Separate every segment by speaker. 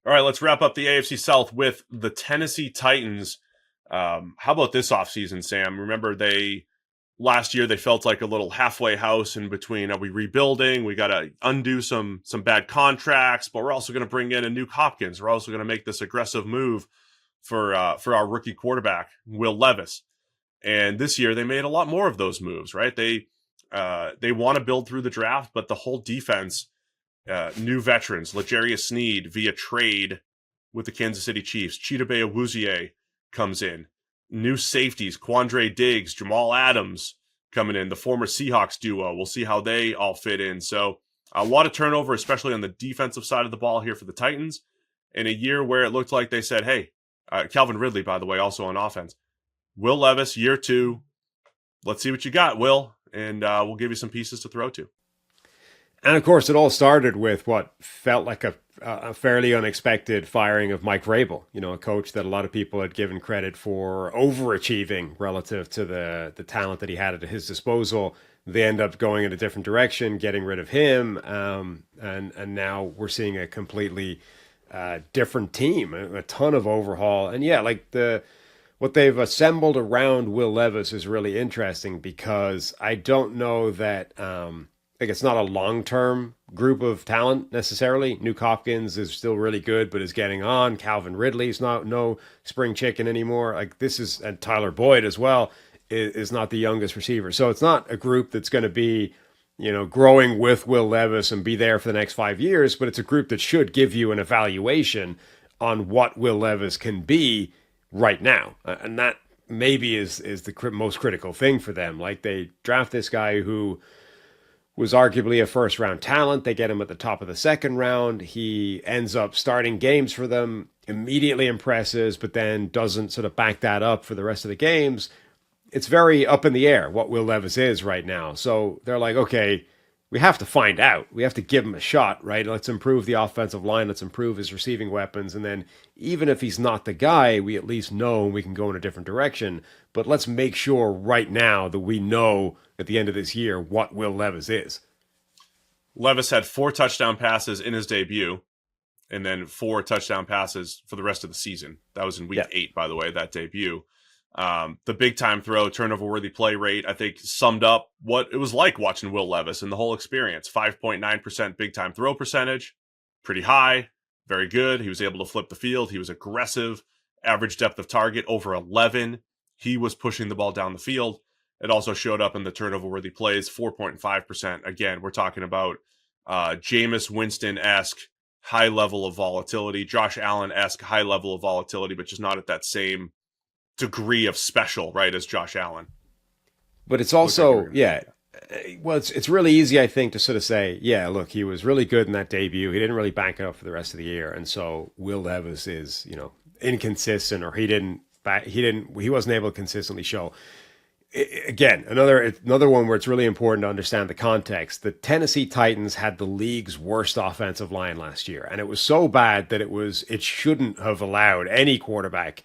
Speaker 1: All right, let's wrap up the AFC South with the Tennessee Titans. How about this offseason, Sam? Remember last year they felt like a little halfway house in between. Are we rebuilding? We got to undo some bad contracts, but we're also going to bring in a Nuke Hopkins. We're also going to make this aggressive move for our rookie quarterback Will Levis. And this year they made a lot more of those moves, right? They want to build through the draft, but the whole defense, new veterans, L'Jarius Sneed via trade with the Kansas City Chiefs, Chidobe Awuzie comes in. New safeties, Quandre Diggs, Jamal Adams coming in, the former Seahawks duo. We'll see how they all fit in. So a lot of turnover, especially on the defensive side of the ball here for the Titans, in a year where it looked like they said, hey, Calvin Ridley, by the way, also on offense. Will Levis, year 2. Let's see what you got, Will, and we'll give you some pieces to throw to.
Speaker 2: And of course, it all started with what felt like a fairly unexpected firing of Mike Vrabel, a coach that a lot of people had given credit for overachieving relative to the talent that he had at his disposal. They end up going in a different direction, getting rid of him, and now we're seeing a completely different team, a ton of overhaul. And yeah, what they've assembled around Will Levis is really interesting because I don't know that it's not a long-term group of talent necessarily. Nuke Hopkins is still really good, but is getting on. Calvin Ridley's no spring chicken anymore. And Tyler Boyd as well is not the youngest receiver. So it's not a group that's going to be, growing with Will Levis and be there for the next 5 years, but it's a group that should give you an evaluation on what Will Levis can be right now. And that maybe is the most critical thing for them. Like, they draft this guy who was arguably a first-round talent. They get him at the top of the second round. He ends up starting games for them, immediately impresses, but then doesn't sort of back that up for the rest of the games. It's very up in the air what Will Levis is right now. So they're like, okay, we have to find out. We have to give him a shot, right? Let's improve the offensive line. Let's improve his receiving weapons. And then even if he's not the guy, we at least know we can go in a different direction. But let's make sure right now that we know at the end of this year what Will Levis is.
Speaker 1: Levis had 4 touchdown passes in his debut, and then 4 touchdown passes for the rest of the season. That was in week 8, by the way, that debut. The big-time throw, turnover-worthy play rate, I think, summed up what it was like watching Will Levis and the whole experience. 5.9% big-time throw percentage, pretty high, very good. He was able to flip the field. He was aggressive. Average depth of target, over 11. He was pushing the ball down the field. It also showed up in the turnover-worthy plays, 4.5%. Again, we're talking about Jameis Winston-esque high level of volatility, Josh Allen-esque high level of volatility, but just not at that same degree of special, right, as Josh Allen.
Speaker 2: But it's also, it's really easy, I think, to sort of say, yeah, look, he was really good in that debut. He didn't really bank it up for the rest of the year. And so Will Levis is, inconsistent, or he wasn't able to consistently show. Again, another one where it's really important to understand the context. The Tennessee Titans had the league's worst offensive line last year, and it was so bad that it shouldn't have allowed any quarterback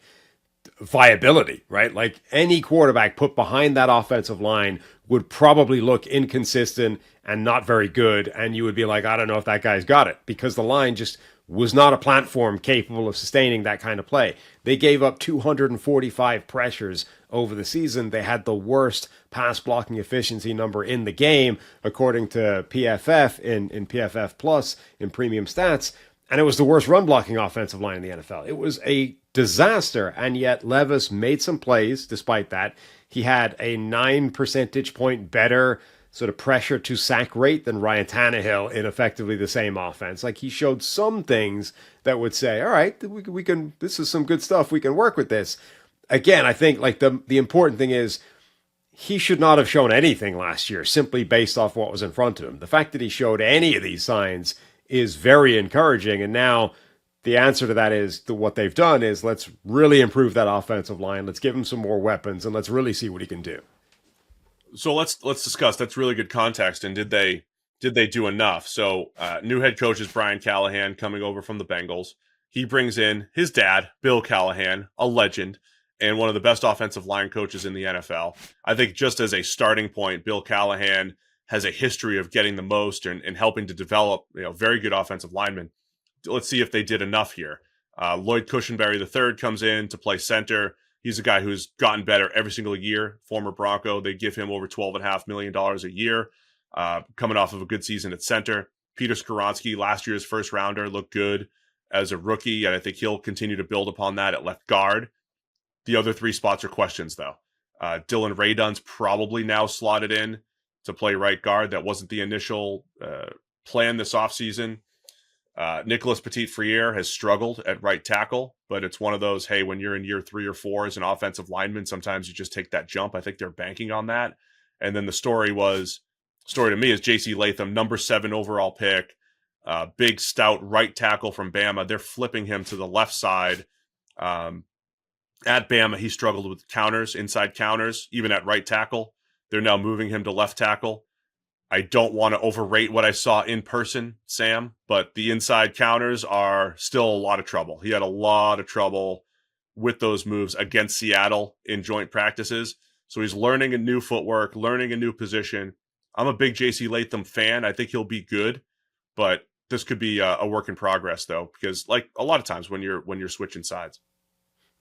Speaker 2: viability, right? Like, any quarterback put behind that offensive line would probably look inconsistent and not very good, and you would be like, I don't know if that guy's got it, because the line just was not a platform capable of sustaining that kind of play. They gave up 245 pressures over the season. They had the worst pass blocking efficiency number in the game, according to PFF in PFF Plus in premium stats. And it was the worst run blocking offensive line in the NFL. It was a disaster. And yet Levis made some plays despite that. He had a 9 percentage point better sort of pressure to sack rate than Ryan Tannehill in effectively the same offense. Like, he showed some things that would say, all right, we can, this is some good stuff. We can work with this. Again, I think like the important thing is he should not have shown anything last year simply based off what was in front of him. The fact that he showed any of these signs is very encouraging. And now the answer to that is what they've done is, let's really improve that offensive line. Let's give him some more weapons, and let's really see what he can do.
Speaker 1: So let's discuss. That's really good context. And did they do enough? So new head coach is Brian Callahan, coming over from the Bengals. He brings in his dad, Bill Callahan, a legend, and one of the best offensive line coaches in the NFL. I think just as a starting point, Bill Callahan has a history of getting the most and helping to develop very good offensive linemen. let's see if they did enough here. Lloyd Cushenberry III comes in to play center. He's a guy who's gotten better every single year. Former Bronco. They give him over $12.5 million a year, coming off of a good season at center. Peter Skoronski, last year's first rounder, looked good as a rookie, and I think he'll continue to build upon that at left guard. The other three spots are questions, though. Dylan Radun's probably now slotted in to play right guard. That wasn't the initial plan this offseason. Nicholas Petit-Frere has struggled at right tackle, but it's one of those, hey, when you're in year 3 or 4 as an offensive lineman, sometimes you just take that jump. I think they're banking on that. And then the story to me is J.C. Latham, number 7 overall pick, big, stout right tackle from Bama. They're flipping him to the left side. At Bama, he struggled with counters, inside counters, even at right tackle. They're now moving him to left tackle. I don't want to overrate what I saw in person, Sam, but the inside counters are still a lot of trouble. He had a lot of trouble with those moves against Seattle in joint practices. So he's learning a new footwork, learning a new position. I'm a big J.C. Latham fan. I think he'll be good, but this could be a work in progress, though, because like a lot of times when you're switching sides.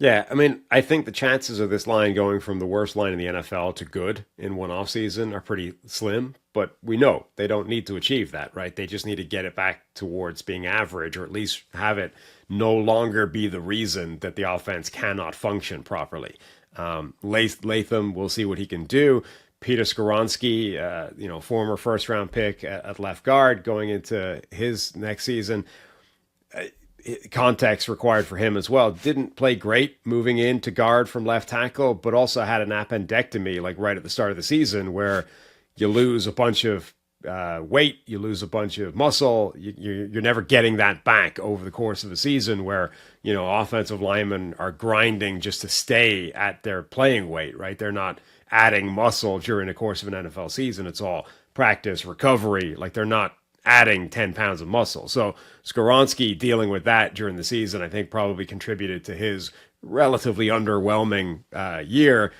Speaker 2: Yeah, I mean, I think the chances of this line going from the worst line in the NFL to good in one offseason are pretty slim, but we know they don't need to achieve that, right? They just need to get it back towards being average, or at least have it no longer be the reason that the offense cannot function properly. Latham, we'll see what he can do. Peter Skoronski, former first-round pick at left guard going into his next season. Context required for him as well. Didn't play great moving in to guard from left tackle, but also had an appendectomy like right at the start of the season where you lose a bunch of weight, you lose a bunch of muscle. You're never getting that back over the course of the season where, offensive linemen are grinding just to stay at their playing weight, right? They're not adding muscle during the course of an NFL season. It's all practice, recovery. Like they're not adding 10 pounds of muscle. So Skoronski dealing with that during the season, I think probably contributed to his relatively underwhelming year.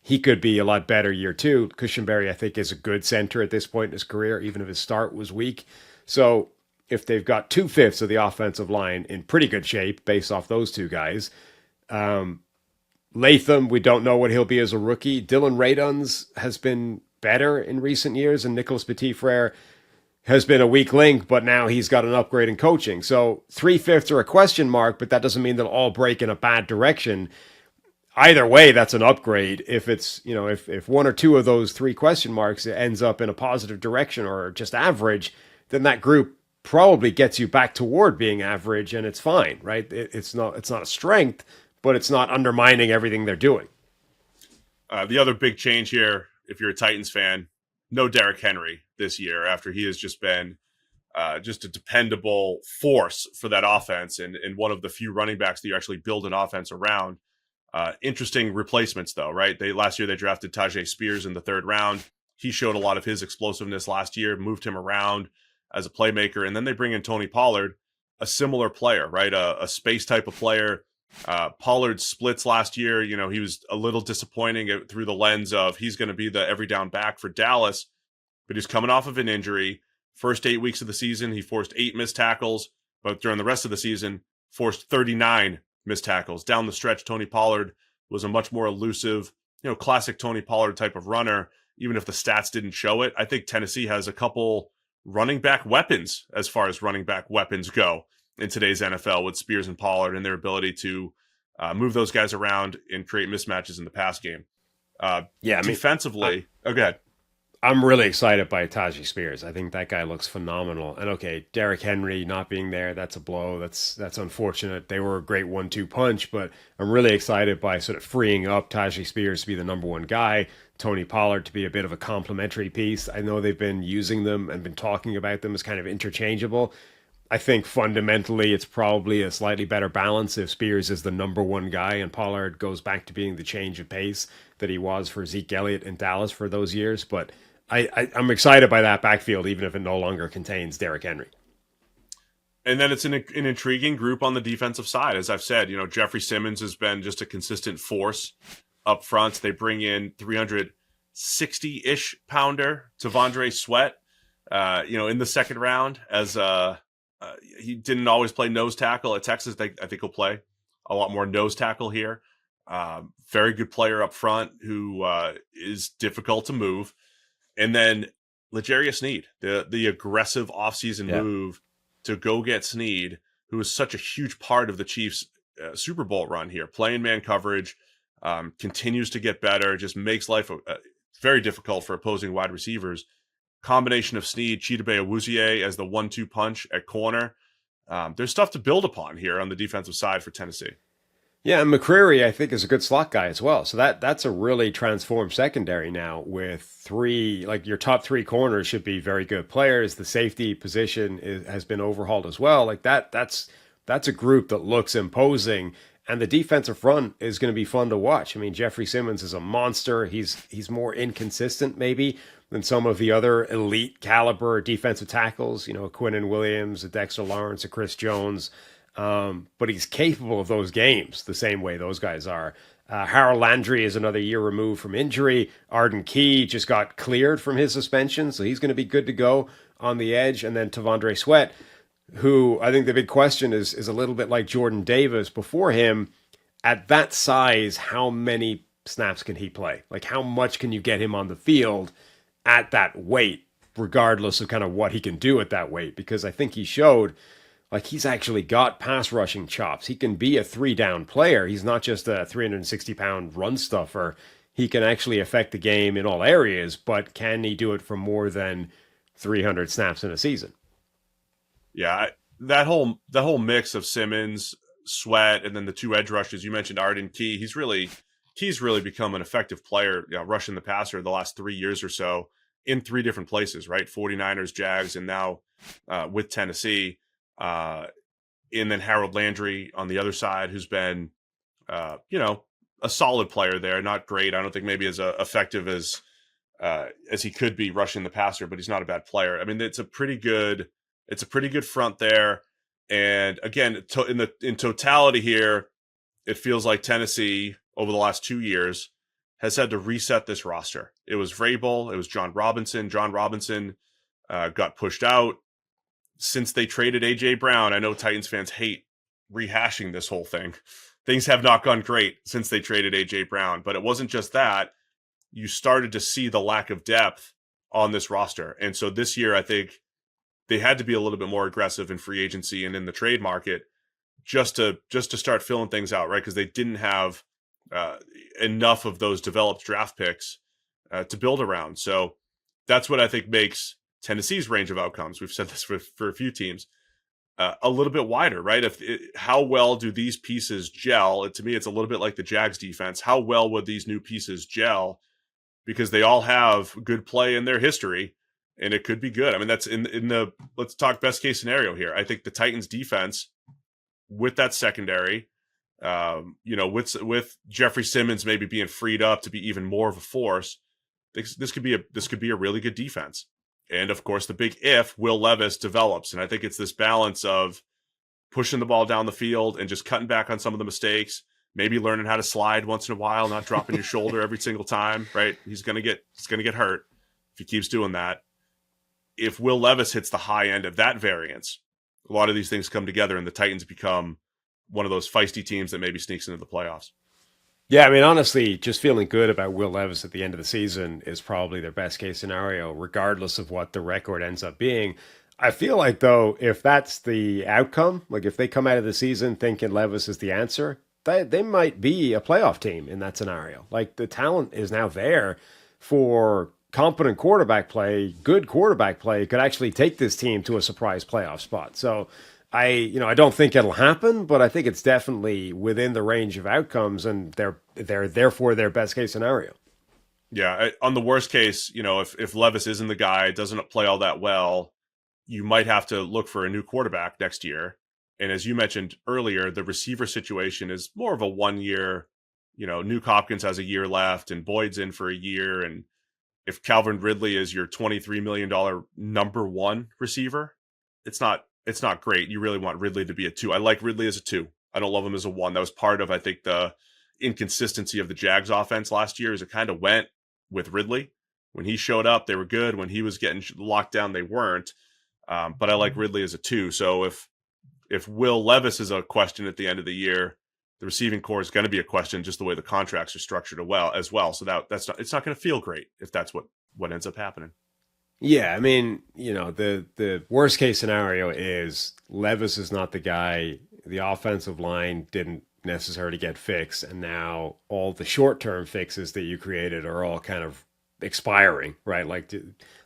Speaker 2: He could be a lot better year 2. Cushenberry, I think, is a good center at this point in his career, even if his start was weak. So if they've got 2/5 of the offensive line in pretty good shape based off those two guys, Latham, we don't know what he'll be as a rookie. Dylan Radun's has been better in recent years, and Nicholas Petit-Frere has been a weak link, but now he's got an upgrade in coaching. So 3/5 are a question mark, but that doesn't mean they'll all break in a bad direction. Either way, that's an upgrade. If it's, if one or two of those 3 question marks ends up in a positive direction or just average, then that group probably gets you back toward being average, and it's fine, right? It's not a strength, but it's not undermining everything they're doing.
Speaker 1: The other big change here, if you're a Titans fan, no Derrick Henry this year after he has just been just a dependable force for that offense and one of the few running backs that you actually build an offense around. Interesting replacements, though, right? Last year they drafted Tajay Spears in the 3rd round. He showed a lot of his explosiveness last year, moved him around as a playmaker, and then they bring in Tony Pollard, a similar player, right? A space type of player. Pollard's splits last year, he was a little disappointing through the lens of he's going to be the every down back for Dallas, but he's coming off of an injury. First 8 weeks of the season, he forced 8 missed tackles, but during the rest of the season, forced 39 missed tackles. Down the stretch, Tony Pollard was a much more elusive, classic Tony Pollard type of runner, even if the stats didn't show it. I think Tennessee has a couple running back weapons as far as running back weapons go in today's NFL with Spears and Pollard and their ability to move those guys around and create mismatches in the pass game. Defensively, go ahead.
Speaker 2: I'm really excited by Tajay Spears. I think that guy looks phenomenal. And okay, Derrick Henry not being there, that's a blow. That's unfortunate. They were a great 1-2 punch, but I'm really excited by sort of freeing up Tajay Spears to be the number 1 guy, Tony Pollard to be a bit of a complementary piece. I know they've been using them and been talking about them as kind of interchangeable. I think fundamentally it's probably a slightly better balance if Spears is the number 1 guy and Pollard goes back to being the change of pace that he was for Zeke Elliott in Dallas for those years. But I'm excited by that backfield, even if it no longer contains Derrick Henry.
Speaker 1: And then it's an intriguing group on the defensive side. As I've said, Jeffrey Simmons has been just a consistent force up front. They bring in 360-ish pounder T'Vondre Sweat, in the 2nd round as a He didn't always play nose tackle at Texas. I think he'll play a lot more nose tackle here. Very good player up front who is difficult to move. And then L'Jarius Sneed, the aggressive offseason move to go get Sneed, who is such a huge part of the Chiefs' Super Bowl run here. Playing man coverage, continues to get better, just makes life very difficult for opposing wide receivers. Combination of Sneed, Chidobe Awuzie as the 1-2 punch at corner. There's stuff to build upon here on the defensive side for Tennessee.
Speaker 2: Yeah, and McCreary, I think, is a good slot guy as well. So that's a really transformed secondary now with three, like your top three corners should be very good players. The safety position has been overhauled as well. Like that's a group that looks imposing. And the defensive front is going to be fun to watch. I mean, Jeffrey Simmons is a monster. He's more inconsistent maybe than some of the other elite caliber defensive tackles, you know, a Quinnen Williams, a Dexter Lawrence, a Chris Jones. But he's capable of those games the same way those guys are. Harold Landry is another year removed from injury. Arden Key just got cleared from his suspension, so he's going to be good to go on the edge. And then Tavondre Sweat, who I think the big question is a little bit like Jordan Davis before him. At that size, how many snaps can he play? Like, how much can you get him on the field at that weight, regardless of kind of what he can do at that weight? Because I think he showed, like, he's actually got pass rushing chops. He can be a 3-down player. He's not just a 360-pound run stuffer. He can actually affect the game in all areas, but can he do it for more than 300 snaps in a season?
Speaker 1: Yeah, that whole mix of Simmons, Sweat, and then the two edge rushes you mentioned, Arden Key. He's really become an effective player, rushing the passer the last 3 years or so in three different places, right? 49ers, Jags, and now with Tennessee. And then Harold Landry on the other side, who's been, a solid player there. Not great. I don't think maybe as effective as he could be rushing the passer, but he's not a bad player. I mean, it's a pretty good front there. And again, in totality here, it feels like Tennessee over the last 2 years has had to reset this roster. It was Vrabel, it was John Robinson. John Robinson got pushed out. Since they traded A.J. Brown, I know Titans fans hate rehashing this whole thing. Things have not gone great since they traded A.J. Brown, but it wasn't just that. You started to see the lack of depth on this roster. And so this year, I think they had to be a little bit more aggressive in free agency and in the trade market just to start filling things out, right? Because they didn't have enough of those developed draft picks to build around. So that's what I think makes Tennessee's range of outcomes, we've said this for a few teams, a little bit wider, right? How well do these pieces gel? To me, it's a little bit like the Jags defense. How well would these new pieces gel? Because they all have good play in their history, and it could be good. I mean, that's in the let's talk best case scenario here. I think the Titans defense with that secondary, with Jeffrey Simmons maybe being freed up to be even more of a force, this could be a really good defense. And of course, the big if Will Levis develops. And I think it's this balance of pushing the ball down the field and just cutting back on some of the mistakes, maybe learning how to slide once in a while, not dropping your shoulder every single time, right? He's going to get hurt if he keeps doing that. If Will Levis hits the high end of that variance, a lot of these things come together and the Titans become one of those feisty teams that maybe sneaks into the playoffs.
Speaker 2: Yeah, I mean, honestly, just feeling good about Will Levis at the end of the season is probably their best case scenario, regardless of what the record ends up being. I feel like, though, if that's the outcome, like if they come out of the season thinking Levis is the answer, they might be a playoff team in that scenario. Like, the talent is now there for competent quarterback play. Good quarterback play could actually take this team to a surprise playoff spot. So I don't think it'll happen, but I think it's definitely within the range of outcomes, and they're therefore their best case scenario.
Speaker 1: Yeah, on the worst case, if Levis isn't the guy, doesn't play all that well, you might have to look for a new quarterback next year. And as you mentioned earlier, the receiver situation is more of a 1 year. Nuke Hopkins has a year left, and Boyd's in for a year. And if Calvin Ridley is your $23 million number one receiver, it's not great. You really want Ridley to be a 2. I like Ridley as a 2. I don't love him as a 1. That was part of, I think, the inconsistency of the Jags offense last year, is it kind of went with Ridley. When he showed up, they were good. When he was getting locked down, they weren't. but I like Ridley as a 2. So if Will Levis is a question at the end of the year, the receiving core is going to be a question, just the way the contracts are structured as well. So it's not going to feel great if that's what ends up happening.
Speaker 2: Yeah, I mean, the worst case scenario is Levis is not the guy. The offensive line didn't necessarily get fixed, and now all the short-term fixes that you created are all kind of expiring, right? Like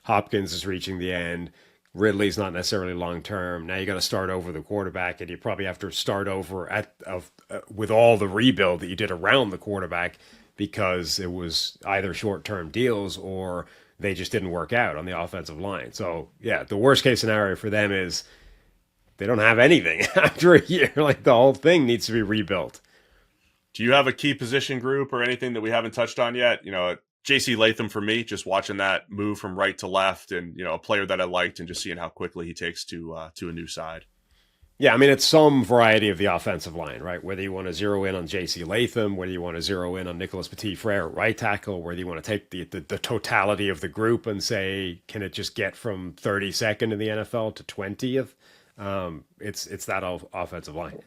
Speaker 2: Hopkins is reaching the end. Ridley's not necessarily long term. Now you got to start over the quarterback, and you probably have to start over with all the rebuild that you did around the quarterback because it was either short term deals or they just didn't work out on the offensive line. So yeah, the worst case scenario for them is they don't have anything after a year. Like the whole thing needs to be rebuilt.
Speaker 1: Do you have a key position group or anything that we haven't touched on yet? JC Latham for me, just watching that move from right to left, and a player that I liked, and just seeing how quickly he takes to a new side.
Speaker 2: Yeah, I mean it's some variety of the offensive line, right? Whether you want to zero in on JC Latham, whether you want to zero in on Nicholas Petit-Frere at right tackle, whether you want to take the totality of the group and say, can it just get from 32nd in the NFL to 20th? It's that offensive line.